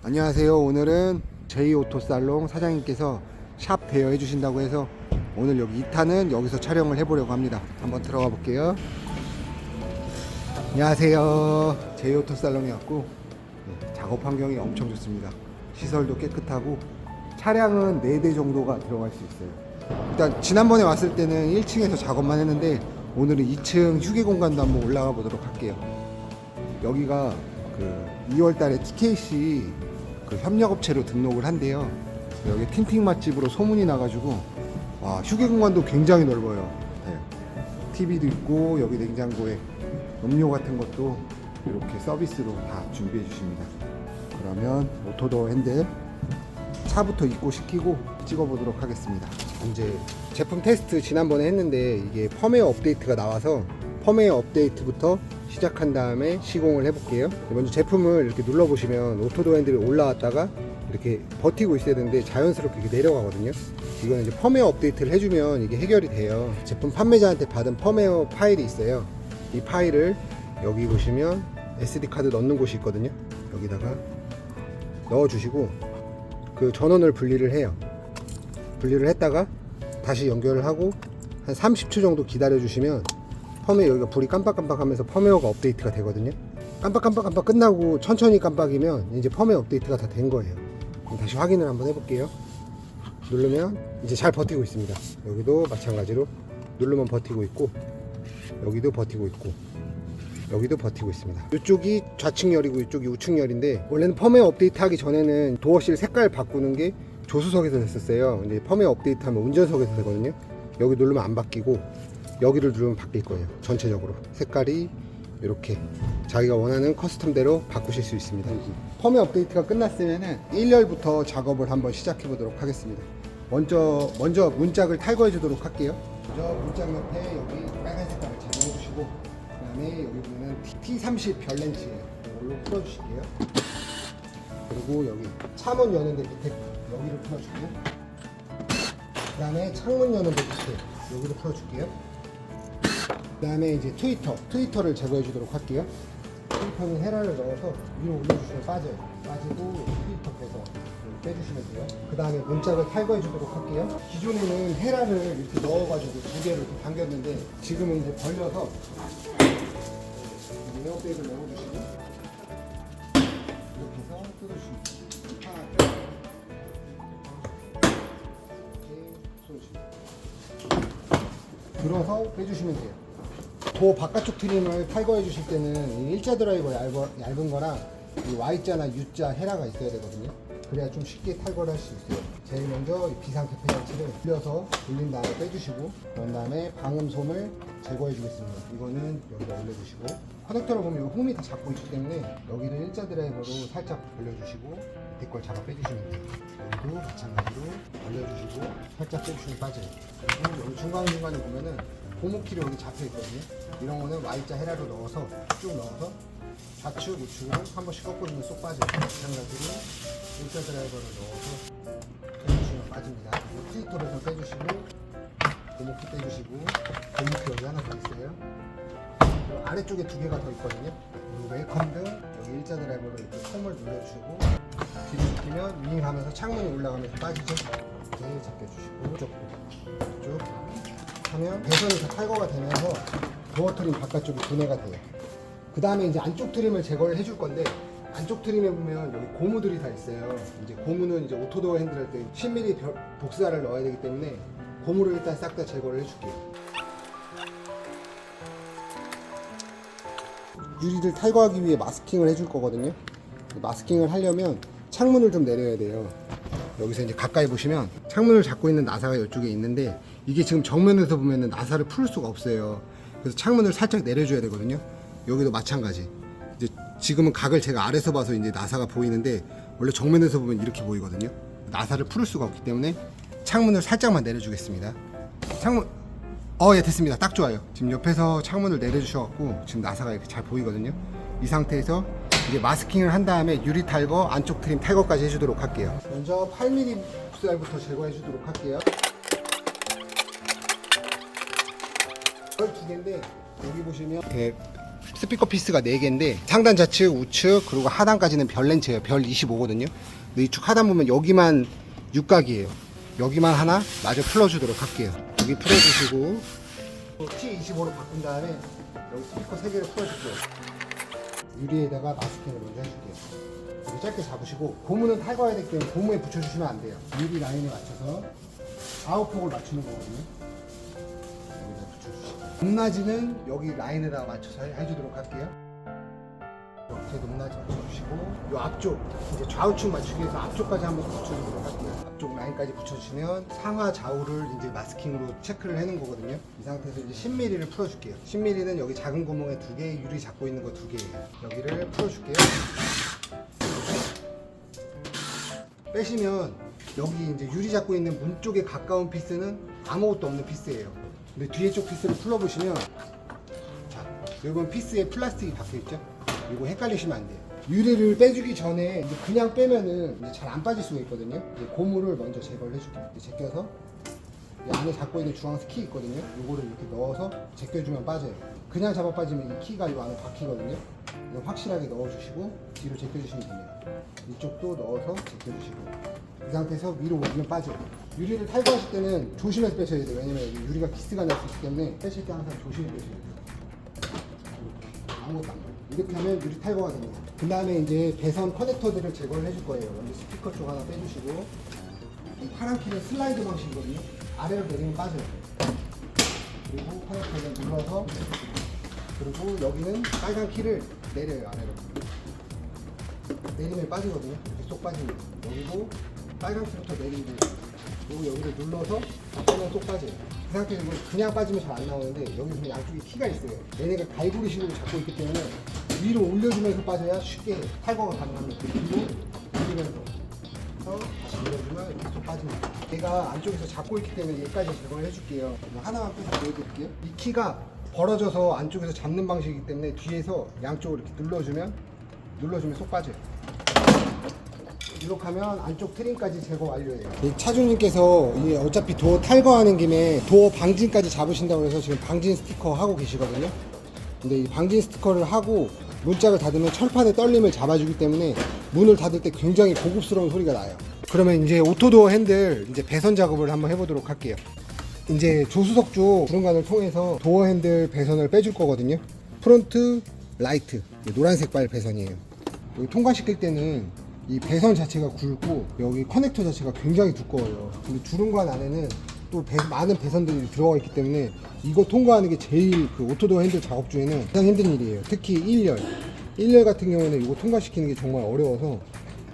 안녕하세요. 오늘은 제이오토살롱 사장님께서 샵 대여해 주신다고 해서 오늘 여기 2탄은 여기서 촬영을 해보려고 합니다. 한번 들어가 볼게요. 안녕하세요. 제이오토살롱에 왔고 작업 환경이 엄청 좋습니다. 시설도 깨끗하고 차량은 4대 정도가 들어갈 수 있어요. 일단 지난번에 왔을 때는 1층에서 작업만 했는데 오늘은 2층 휴게 공간도 한번 올라가 보도록 할게요. 여기가 2월달에 TKC 협력업체로 등록을 한대요. 여기 틴팅 맛집으로 소문이 나가지고 휴게 공간도 굉장히 넓어요. 네. TV도 있고 여기 냉장고에 음료 같은 것도 이렇게 서비스로 다 준비해 주십니다. 그러면 오토도어 핸들 차부터 입고시키고 찍어보도록 하겠습니다. 이제 제품 테스트 지난번에 했는데 이게 펌웨어 업데이트가 나와서 펌웨어 업데이트부터 시작한 다음에 시공을 해볼게요. 먼저 제품을 이렇게 눌러보시면 오토도어 핸들이 올라왔다가 이렇게 버티고 있어야 되는데 자연스럽게 이렇게 내려가거든요. 이거는 이제 펌웨어 업데이트를 해주면 이게 해결이 돼요. 제품 판매자한테 받은 펌웨어 파일이 있어요. 이 파일을 여기 보시면 SD카드 넣는 곳이 있거든요. 여기다가 넣어주시고 그 전원을 분리를 해요. 분리를 했다가 다시 연결을 하고 한 30초 정도 기다려 주시면 펌웨어 여기가 불이 깜빡깜빡하면서 펌웨어가 업데이트가 되거든요. 깜빡깜빡 끝나고 천천히 깜빡이면 이제 펌웨어 업데이트가 다 된 거예요. 그럼 다시 확인을 한번 해볼게요. 누르면 이제 잘 버티고 있습니다. 여기도 마찬가지로 누르면 버티고 있고 여기도 버티고 있고 여기도 버티고 있습니다. 이쪽이 좌측열이고 이쪽이 우측열인데 원래는 펌웨어 업데이트 하기 전에는 도어실 색깔 바꾸는 게 조수석에서 됐었어요. 근데 펌웨어 업데이트 하면 운전석에서 되거든요. 여기 누르면 안 바뀌고 여기를 누르면 바뀔 거예요. 전체적으로 색깔이 이렇게 자기가 원하는 커스텀대로 바꾸실 수 있습니다. 펌웨어 업데이트가 끝났으면은 1열부터 작업을 한번 시작해 보도록 하겠습니다. 먼저 문짝을 탈거해 주도록 할게요. 먼저 문짝 옆에 여기 빨간 색깔을 제거해 주시고 그다음에 여기 보면은 T30 별렌치예요. 이걸로 풀어주실게요. 그리고 여기 차문 여는데 밑에 여기를 풀어주고요. 그다음에 창문 여는 데 밑에 여기를 풀어줄게요. 그 다음에 이제 트위터를 제거해 주도록 할게요. 트위터는 헤라를 넣어서 위로 올려주시면 빠져요. 빠지고 트위터 빼서 빼주시면 돼요. 그 다음에 문짝을 탈거해 주도록 할게요. 기존에는 헤라를 이렇게 넣어가지고 2개를 이렇게 당겼는데 지금은 이제 벌려서 에어백을 넣어주시고 이렇게 해서 뜯어주시면 돼요. 하나, 이렇게 쏘시면 들어서 빼주시면 돼요. 그 바깥쪽 트림을 탈거해 주실 때는 이 일자 드라이버 얇은 거랑 이 Y자나 U자 헤라가 있어야 되거든요. 그래야 좀 쉽게 탈거를 할 수 있어요. 제일 먼저 이 비상 개폐장치를 돌려서 돌린 다음에 빼주시고 그런 다음에 방음솜을 제거해 주겠습니다. 이거는 여기다 올려주시고 커넥터를 보면 이 홈이 다 잡고 있기 때문에 여기를 일자 드라이버로 살짝 올려주시고 밑에 걸 잡아 빼주시면 돼요. 여기도 마찬가지로 올려주시고 살짝 빼주시면 빠져요. 그리고 여기 중간중간에 보면은 고무키로 여기 잡혀 있거든요. 이런 거는 Y자 헤라로 넣어서 쭉 넣어서 좌측 우측으로 한 번씩 꺾어주면 쏙 빠져요. 마찬가지로 일자 드라이버를 넣어서 빼주시면 빠집니다. 트위터에서 빼주시고 고무키 빼주시고 고무키 여기 하나 더 있어요. 그리고 아래쪽에 2개가 더 있거든요. 그리고 웰컴등 여기 일자 드라이버로 이렇게 폼을 눌러주시고 뒤로 느끼면 윙 하면서 창문이 올라가면서 빠지죠. 이렇게 잡혀주시고 이쪽 하면 배선이 다 탈거가 되면서 도어 트림 바깥쪽이 분해가 돼요. 그 다음에 이제 안쪽 트림을 제거를 해줄 건데 안쪽 트림에 보면 여기 고무들이 다 있어요. 이제 고무는 이제 오토도어 핸들 할 때 10mm 복사를 넣어야 되기 때문에 고무를 일단 싹 다 제거를 해줄게요. 유리를 탈거하기 위해 마스킹을 해줄 거거든요. 마스킹을 하려면 창문을 좀 내려야 돼요. 여기서 이제 가까이 보시면 창문을 잡고 있는 나사가 이쪽에 있는데 이게 지금 정면에서 보면은 나사를 풀 수가 없어요. 그래서 창문을 살짝 내려줘야 되거든요. 여기도 마찬가지. 이제 지금은 각을 제가 아래서 봐서 이제 나사가 보이는데 원래 정면에서 보면 이렇게 보이거든요. 나사를 풀 수가 없기 때문에 창문을 살짝만 내려주겠습니다. 창문, 예, 됐습니다. 딱 좋아요. 지금 옆에서 창문을 내려주셔갖고 지금 나사가 이렇게 잘 보이거든요. 이 상태에서 이제 마스킹을 한 다음에 유리 탈거, 안쪽 트림 탈거까지 해주도록 할게요. 먼저 8mm 복살부터 제거해 주도록 할게요. 12개인데 여기 보시면 이렇게 스피커 피스가 4개인데 상단 좌측 우측 그리고 하단까지는 별 렌즈예요. 별 25거든요. 근데 이쪽 하단 보면 여기만 육각이에요. 여기만 하나 마저 풀어주도록 할게요. 여기 풀어주시고 T25로 바꾼 다음에 여기 스피커 3개를 풀어줄게요. 유리에다가 마스킹을 먼저 해줄게요. 이렇게 짧게 잡으시고 고무는 탈거해야 되기 때문에 고무에 붙여주시면 안 돼요. 유리 라인에 맞춰서 아웃폭을 맞추는 거거든요. 여기다 붙여주시고 높낮이는 여기 라인에다가 맞춰서 해주도록 할게요. 이렇게 높낮이 맞춰주시고 이 앞쪽 이제 좌우측 맞추기 위해서 앞쪽까지 한번 붙여주도록 할게요. 앞쪽 라인까지 붙여주시면 상하 좌우를 이제 마스킹으로 체크를 해놓은 거거든요. 이 상태에서 이제 10mm를 풀어줄게요. 10mm는 여기 작은 구멍에 2개, 유리 잡고 있는 거 2개예요. 여기를 풀어줄게요. 빼시면 여기 이제 유리 잡고 있는 문 쪽에 가까운 피스는 아무것도 없는 피스예요. 근데 뒤에 쪽 피스를 풀어보시면 자, 이번 피스에 플라스틱이 박혀있죠? 이거 헷갈리시면 안 돼요. 유리를 빼주기 전에 이제 그냥 빼면은 이제 잘 안 빠질 수가 있거든요. 이제 고무를 먼저 제거를 해줄게요. 이제 제껴서 이 안에 잡고 있는 주황색 키 있거든요. 이거를 이렇게 넣어서 제껴주면 빠져요. 그냥 잡아 빠지면 이 키가 이 안에 박히거든요. 이거 확실하게 넣어주시고 뒤로 제껴주시면 됩니다. 이쪽도 넣어서 제껴주시고 이 상태에서 위로 올리면 빠져요. 유리를 탈거하실 때는 조심해서 빼셔야 돼요. 왜냐면 여기 유리가 기스가 날 수 있기 때문에 빼실 때 항상 조심히 빼셔야 돼요. 이렇게 아무것도 안 돼요. 이렇게 하면 유리 탈거가 됩니다. 그 다음에 이제 배선 커넥터들을 제거를 해줄 거예요. 먼저 스피커 쪽 하나 빼주시고 이 파란 키는 슬라이드 방식이거든요. 아래로 내리면 빠져요. 그리고 커넥터를 눌러서 그리고 여기는 빨간 키를 내려요. 아래로 내리면 빠지거든요. 이렇게 쏙 빠집니다. 여기도 빨간 키부터 내리면 돼요. 그리고 여기를 눌러서 빼면 쏙 빠져요. 그 상태에서 그냥 빠지면 잘 안 나오는데 여기 보면 양쪽에 키가 있어요. 얘네가 갈고리식으로 잡고 있기 때문에 위로 올려주면서 빠져야 쉽게 탈거가 가능합니다. 그리고 올리면서 다시 올려주면 이렇게 쏙 빠집니다. 얘가 안쪽에서 잡고 있기 때문에 얘까지 제거를 해줄게요. 하나만 빼서 보여드릴게요. 이 키가 벌어져서 안쪽에서 잡는 방식이기 때문에 뒤에서 양쪽으로 이렇게 눌러주면 쏙 빠져요. 이렇게 하면 안쪽 트림까지 제거 완료예요. 차주님께서 어차피 도어 탈거하는 김에 도어 방진까지 잡으신다고 해서 지금 방진 스티커 하고 계시거든요. 근데 이 방진 스티커를 하고 문짝을 닫으면 철판의 떨림을 잡아주기 때문에 문을 닫을 때 굉장히 고급스러운 소리가 나요. 그러면 이제 오토도어 핸들 이제 배선 작업을 한번 해보도록 할게요. 이제 조수석 쪽 구름관을 통해서 도어 핸들 배선을 빼줄 거거든요. 프론트 라이트 노란색 발 배선이에요. 여기 통과시킬 때는 이 배선 자체가 굵고 여기 커넥터 자체가 굉장히 두꺼워요. 근데 주름관 안에는 또 많은 배선들이 들어가 있기 때문에 이거 통과하는 게 제일 그 오토도어 핸들 작업 중에는 가장 힘든 일이에요. 특히 1열 같은 경우는 이거 통과시키는 게 정말 어려워서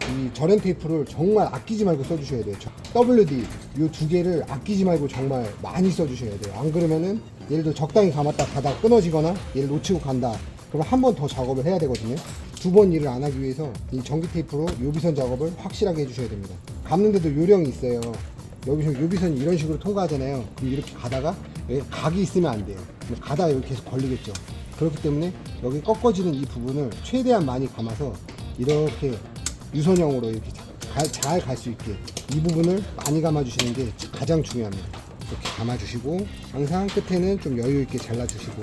이 절연 테이프를 정말 아끼지 말고 써주셔야 돼요. WD 이 2개를 아끼지 말고 정말 많이 써주셔야 돼요. 안 그러면은 예를 들어 적당히 감았다 가다 끊어지거나 얘를 놓치고 간다 그러면 한 번 더 작업을 해야 되거든요. 2번 일을 안 하기 위해서 이 전기 테이프로 요비선 작업을 확실하게 해주셔야 됩니다. 감는데도 요령이 있어요. 여기서 요비선이 이런 식으로 통과하잖아요. 그럼 이렇게 가다가 여기 각이 있으면 안 돼요. 가다가 여기 계속 걸리겠죠. 그렇기 때문에 여기 꺾어지는 이 부분을 최대한 많이 감아서 이렇게 유선형으로 이렇게 잘 갈 수 있게 이 부분을 많이 감아주시는 게 가장 중요합니다. 이렇게 감아주시고 항상 끝에는 좀 여유 있게 잘라주시고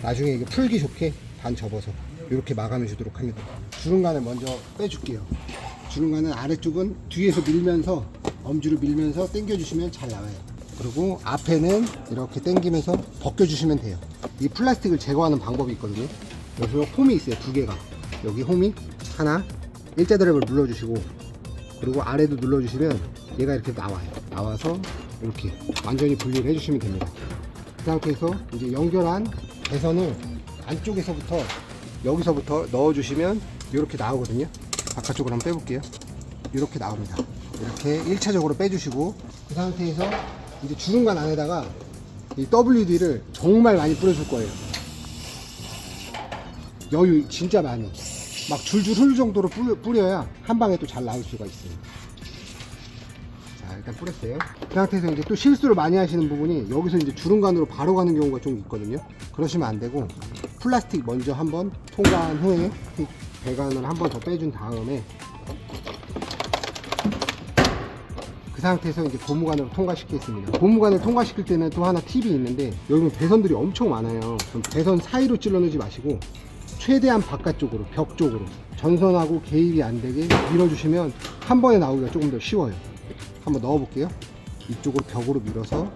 나중에 이게 풀기 좋게 반 접어서 이렇게 마감해 주도록 합니다. 주름관을 먼저 빼줄게요. 주름관은 아래쪽은 뒤에서 밀면서 엄지로 밀면서 당겨 주시면 잘 나와요. 그리고 앞에는 이렇게 당기면서 벗겨 주시면 돼요. 이 플라스틱을 제거하는 방법이 있거든요. 여기 홈이 있어요. 2개가 여기 홈이 하나 일자 드랍을 눌러주시고 그리고 아래도 눌러주시면 얘가 이렇게 나와서 이렇게 완전히 분리를 해주시면 됩니다. 그 상태에서 이제 연결한 배선을 안쪽에서부터 여기서부터 넣어주시면 이렇게 나오거든요. 바깥쪽으로 한번 빼볼게요. 이렇게 나옵니다. 이렇게 1차적으로 빼주시고 그 상태에서 이제 주름관 안에다가 이 WD를 정말 많이 뿌려줄 거예요. 여유 진짜 많이 막 줄줄 흐를 정도로 뿌려야 한 방에 또 잘 나올 수가 있어요. 자, 일단 뿌렸어요. 그 상태에서 이제 또 실수를 많이 하시는 부분이 여기서 이제 주름관으로 바로 가는 경우가 좀 있거든요. 그러시면 안 되고 플라스틱 먼저 한번 통과한 후에 배관을 한 번 더 빼준 다음에 그 상태에서 이제 고무관으로 통과시키겠습니다. 고무관을 통과시킬 때는 또 하나 팁이 있는데 여기 배선들이 엄청 많아요. 그럼 배선 사이로 찔러 넣지 마시고 최대한 바깥쪽으로, 벽 쪽으로 전선하고 개입이 안 되게 밀어주시면 한 번에 나오기가 조금 더 쉬워요. 한번 넣어 볼게요. 이쪽으로 벽으로 밀어서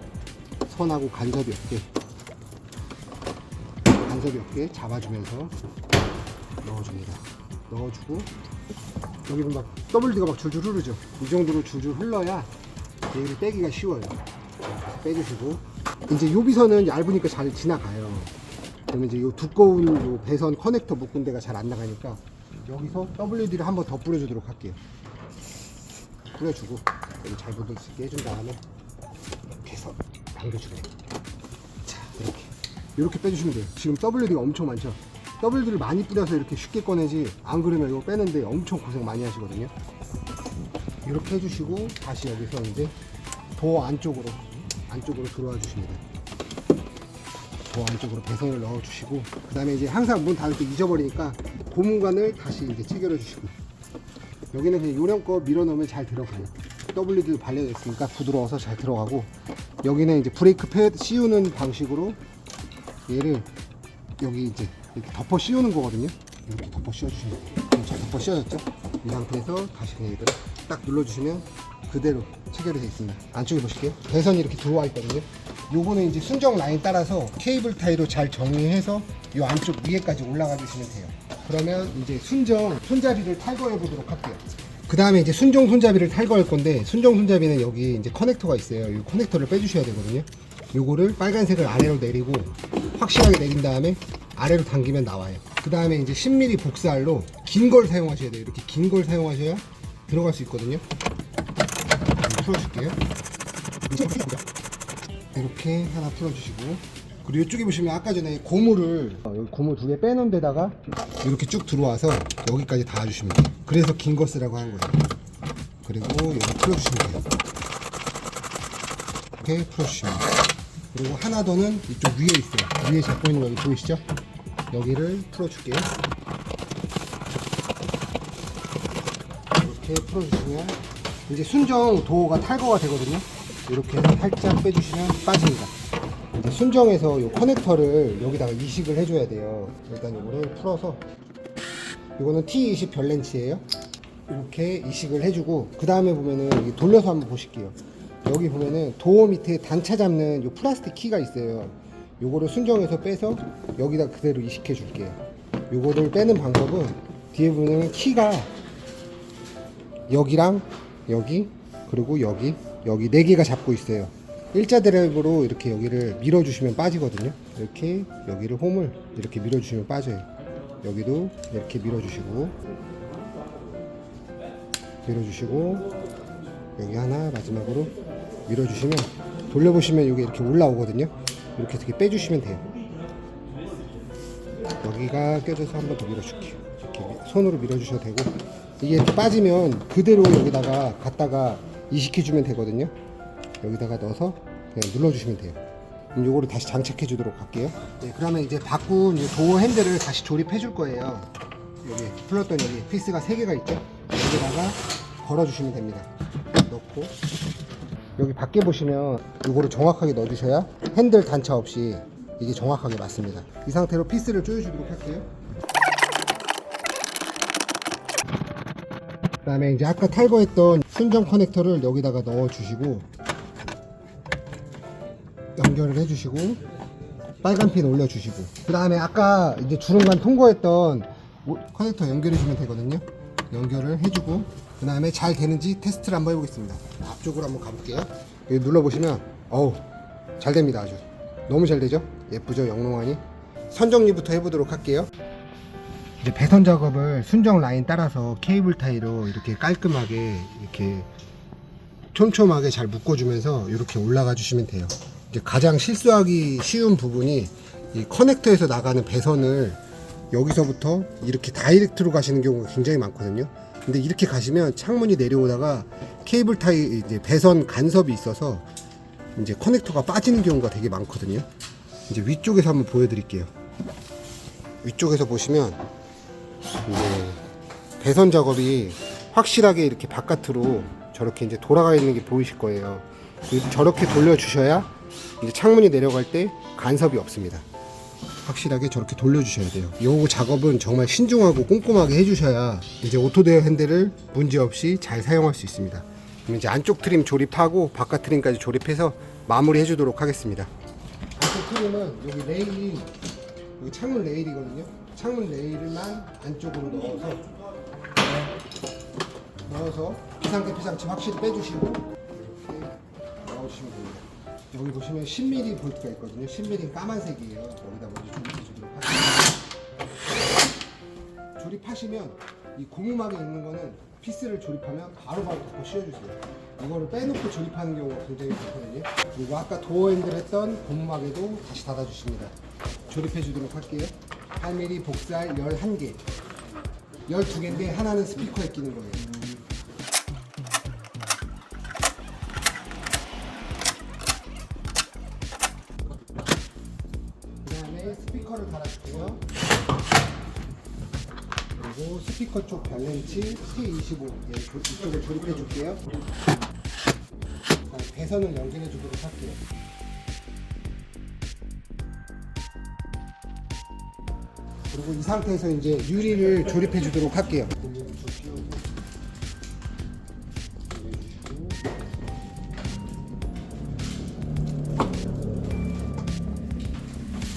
선하고 간섭이 없게 잡아주면서 넣어줍니다. 넣어주고 여기는 막 WD가 막 줄줄 흐르죠. 이 정도로 줄줄 흘러야 얘를 빼기가 쉬워요. 빼주시고 이제 요 비선은 얇으니까 잘 지나가요. 그러면 이제 요 두꺼운 요 배선 커넥터 묶은 데가 잘 안 나가니까 여기서 WD를 한번 더 뿌려주도록 할게요. 뿌려주고 여기 잘 묻을 수 있게 해준 다음에 이렇게 해서 당겨주래요. 자, 이렇게 빼주시면 돼요. 지금 WD가 엄청 많죠. WD를 많이 뿌려서 이렇게 쉽게 꺼내지 안 그러면 이거 빼는데 엄청 고생 많이 하시거든요. 이렇게 해주시고 다시 여기서 이제 도어 안쪽으로 들어와 주십니다. 도어 안쪽으로 배선을 넣어 주시고 그 다음에 이제 항상 문 닫을 때 잊어버리니까 고문관을 다시 이제 체결해 주시고 여기는 그냥 요령껏 밀어 넣으면 잘 들어가요. WD도 발려져 있으니까 부드러워서 잘 들어가고 여기는 이제 브레이크 패드 씌우는 방식으로 얘를 여기 이제 이렇게 덮어 씌우는 거거든요. 이렇게 덮어 씌워주시면 돼요. 잘 덮어 씌워졌죠? 이 상태에서 다시 그냥 이걸 딱 눌러주시면 그대로 체결이 되어 있습니다. 안쪽에 보실게요. 배선이 이렇게 들어와 있거든요. 요거는 이제 순정 라인 따라서 케이블 타이로 잘 정리해서 이 안쪽 위에까지 올라가 주시면 돼요. 그러면 이제 순정 손잡이를 탈거해 보도록 할게요. 그 다음에 이제 순정 손잡이를 탈거할 건데 순정 손잡이는 여기 이제 커넥터가 있어요. 이 커넥터를 빼주셔야 되거든요. 요거를 빨간색을 아래로 내리고 확실하게 내린 다음에 아래로 당기면 나와요. 그 다음에 이제 10mm 복사알로 긴 걸 사용하셔야 돼요. 이렇게 긴 걸 사용하셔야 들어갈 수 있거든요. 풀어줄게요. 이렇게 하나 풀어주시고 그리고 이쪽에 보시면 아까 전에 고무를 여기 고무 2개 빼놓은 데다가 이렇게 쭉 들어와서 여기까지 닿아주시면 돼요. 그래서 긴 거 쓰라고 하는 거예요. 그리고 여기 풀어주시면 돼요. 이렇게 풀어주시면 돼요. 그리고 하나 더는 이쪽 위에 있어요. 위에 잡고 있는 거 여기 보이시죠? 여기를 풀어줄게요. 이렇게 풀어주시면 이제 순정 도어가 탈거가 되거든요. 이렇게 해서 살짝 빼주시면 빠집니다. 이제 순정에서 이 커넥터를 여기다가 이식을 해줘야 돼요. 일단 이거를 풀어서 이거는 T20 별렌치예요. 이렇게 이식을 해주고 그 다음에 보면은 돌려서 한번 보실게요. 여기 보면은 도어 밑에 단차 잡는 요 플라스틱 키가 있어요. 요거를 순정에서 빼서 여기다 그대로 이식해 줄게요. 요거를 빼는 방법은 뒤에 보면 키가 여기랑 여기 그리고 여기 4개가 잡고 있어요. 일자 드라이브로 이렇게 여기를 밀어주시면 빠지거든요. 이렇게 여기를 홈을 이렇게 밀어주시면 빠져요. 여기도 이렇게 밀어주시고 여기 하나 마지막으로 밀어주시면 돌려보시면 여기 이렇게 올라오거든요. 이렇게 어떻게 빼주시면 돼요. 여기가 껴져서 한 번 더 밀어줄게요. 이렇게 손으로 밀어주셔도 되고 이게 이렇게 빠지면 그대로 여기다가 갖다가 이식해주면 되거든요. 여기다가 넣어서 그냥 눌러주시면 돼요. 그럼 요거를 다시 장착해 주도록 할게요. 네, 그러면 이제 바꾼 이 도어 핸들을 다시 조립해 줄 거예요. 여기 풀었던 여기 피스가 3개가 있죠. 여기다가 걸어 주시면 됩니다. 넣고 여기 밖에 보시면 요거를 정확하게 넣어 주셔야 핸들 단차 없이 이게 정확하게 맞습니다. 이 상태로 피스를 조여 주도록 할게요. 그 다음에 이제 아까 탈거했던 순정 커넥터를 여기다가 넣어 주시고 연결을 해 주시고 빨간 핀 올려 주시고 그 다음에 아까 이제 주름관 통과했던 커넥터 연결해 주면 되거든요. 연결을 해주고 그 다음에 잘 되는지 테스트를 한번 해보겠습니다. 앞쪽으로 한번 가볼게요. 여기 눌러보시면 어우 잘 됩니다. 아주 너무 잘 되죠? 예쁘죠? 영롱하니? 선정리부터 해보도록 할게요. 이제 배선 작업을 순정 라인 따라서 케이블 타이로 이렇게 깔끔하게 이렇게 촘촘하게 잘 묶어주면서 이렇게 올라가 주시면 돼요. 이제 가장 실수하기 쉬운 부분이 이 커넥터에서 나가는 배선을 여기서부터 이렇게 다이렉트로 가시는 경우가 굉장히 많거든요. 근데 이렇게 가시면 창문이 내려오다가 케이블 타이 이제 배선 간섭이 있어서 이제 커넥터가 빠지는 경우가 되게 많거든요. 이제 위쪽에서 한번 보여드릴게요. 위쪽에서 보시면 이제 배선 작업이 확실하게 이렇게 바깥으로 저렇게 이제 돌아가 있는 게 보이실 거예요. 저렇게 돌려주셔야 이제 창문이 내려갈 때 간섭이 없습니다. 확실하게 저렇게 돌려주셔야 돼요. 이 작업은 정말 신중하고 꼼꼼하게 해주셔야 이제 오토데어 핸들을 문제없이 잘 사용할 수 있습니다. 그럼 이제 안쪽 트림 조립하고 바깥 트림까지 조립해서 마무리 해주도록 하겠습니다. 안쪽 트림은 여기 레일이 여기 창문 레일이거든요. 창문 레일만 안쪽으로 넣어서 비상대 피상치 확실히 빼주시고 이렇게 넣어주시면 됩니다. 여기 보시면 10mm 볼트가 있거든요. 10mm 까만색이에요. 여기다 먼저 조립해 주도록 하겠습니다. 조립하시면 이 고무막에 있는 거는 피스를 조립하면 바로바로 덮고 씌워주세요. 이거를 빼놓고 조립하는 경우가 굉장히 많거든요. 그리고 아까 도어 핸들 했던 고무막에도 다시 닫아주십니다. 조립해 주도록 할게요. 8mm 복살 11개 12개인데 하나는 스피커에 끼는 거예요. 그 다음에 스피커를 달아줄게요. 그리고 스피커 쪽 별렌치 T25 이쪽을 조립해 줄게요. 배선을 연결해 주도록 할게요. 그리고 이 상태에서 이제 유리를 조립해 주도록 할게요.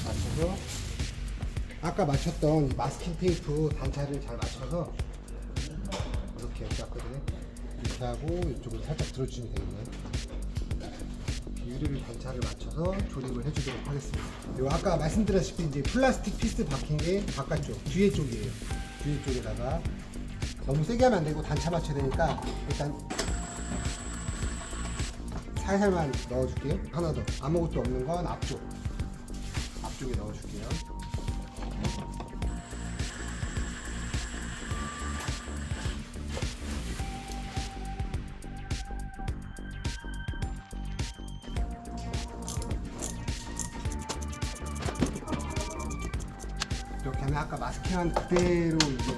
맞춰서 아까 맞췄던 이 마스킹 테이프 단차를 잘 맞춰서 이렇게 잡거든요. 이렇게 하고 이쪽으로 살짝 들어주시면 되겠네요. 유리를 단차를 맞춰서 조립을 해주도록 하겠습니다. 그리고 아까 말씀드렸다시피 이제 플라스틱 피스 박힌 게 바깥쪽 뒤에 쪽이에요. 뒤에 쪽에다가 너무 세게 하면 안 되고 단차 맞춰야 되니까 일단 살살만 넣어줄게요. 하나 더 아무것도 없는 건 앞쪽에 넣어줄게요. 이렇게 하면 아까 마스킹한 그대로 이제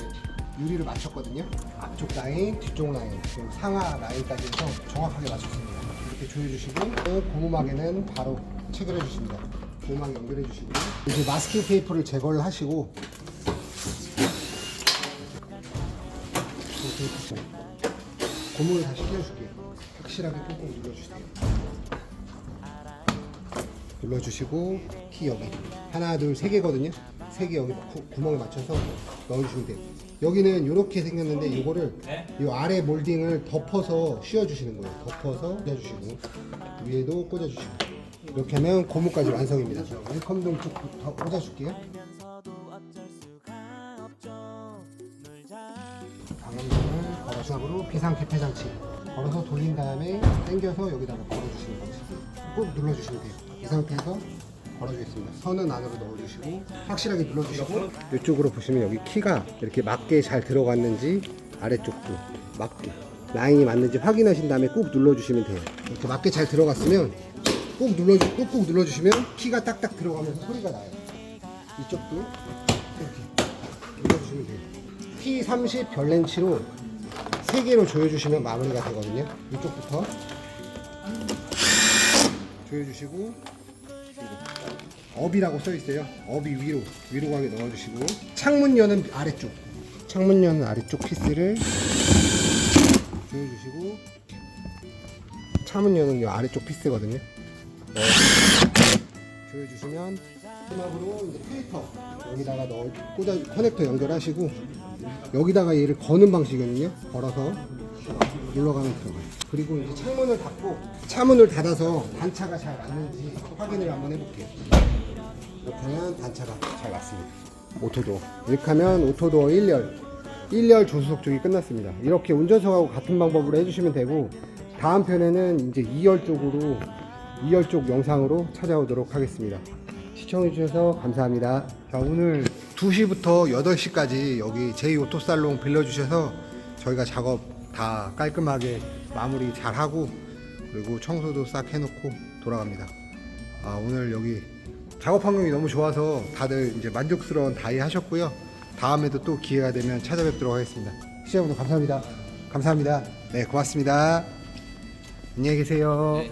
유리를 맞췄거든요. 앞쪽 라인, 뒤쪽 라인, 그리고 상하 라인까지 해서 정확하게 맞췄습니다. 이렇게 조여주시고 고무막에는 바로 체결해 주십니다. 고무막 연결해 주시고 이제 마스킹 테이프를 제거를 하시고 고무를 다시 끼워줄게요. 확실하게 꾹꾹 눌러주세요. 눌러주시고 키 여기 하나 둘 세 개거든요. 세 개 여기 구멍에 맞춰서 넣어주시면 돼요. 여기는 이렇게 생겼는데 이거를 이 아래 몰딩을 덮어서 씌워주시는 거예요. 덮어서 씌워주시고 위에도 꽂아주시고 이렇게 하면 고무까지 완성입니다. 웰컴돔 쪽부터 꽂아줄게요. 방음동을 걸어서 비상캡 장치 걸어서 돌린 다음에 당겨서 여기다가 걸어주시는 거죠. 꾹 눌러주시면 돼요. 이 상태에서 걸어주겠습니다. 선은 안으로 넣어주시고 확실하게 눌러주시고 이쪽으로 보시면 여기 키가 이렇게 맞게 잘 들어갔는지 아래쪽도 맞게 라인이 맞는지 확인하신 다음에 꾹 눌러주시면 돼요. 이렇게 맞게 잘 들어갔으면 꾹꾹 눌러주시면 키가 딱딱 들어가면서 소리가 나요. 이쪽도 이렇게 눌러주시면 돼요. T30 별렌치로 3개로 조여주시면 마무리가 되거든요. 이쪽부터 조여주시고 업이라고 써있어요. 업이 위로 가게 넣어주시고 창문연은 아래쪽 피스를 조여주시고 창문연은 이 아래쪽 피스거든요. 조여주시면 마지막으로 이제 필터 여기다가 커넥터 연결하시고 여기다가 얘를 거는 방식이거든요. 걸어서 눌러가면 들어가요. 그리고 이제 창문을 닫아서 단차가 잘 맞는지 확인을 한번 해볼게요. 이렇게 하면 단차가 잘 맞습니다. 오토도어 이렇게 하면 오토도어 1열 조수석 쪽이 끝났습니다. 이렇게 운전석하고 같은 방법으로 해주시면 되고 다음 편에는 이제 2열 쪽 영상으로 찾아오도록 하겠습니다. 시청해주셔서 감사합니다. 자, 오늘 2시부터 8시까지 여기 제이오토살롱 빌려주셔서 저희가 작업 다 깔끔하게 마무리 잘 하고 그리고 청소도 싹 해놓고 돌아갑니다. 오늘 여기 작업 환경이 너무 좋아서 다들 이제 만족스러운 다이 하셨고요. 다음에도 또 기회가 되면 찾아뵙도록 하겠습니다. 시청자분들 감사합니다. 네, 고맙습니다. 안녕히 계세요. 네,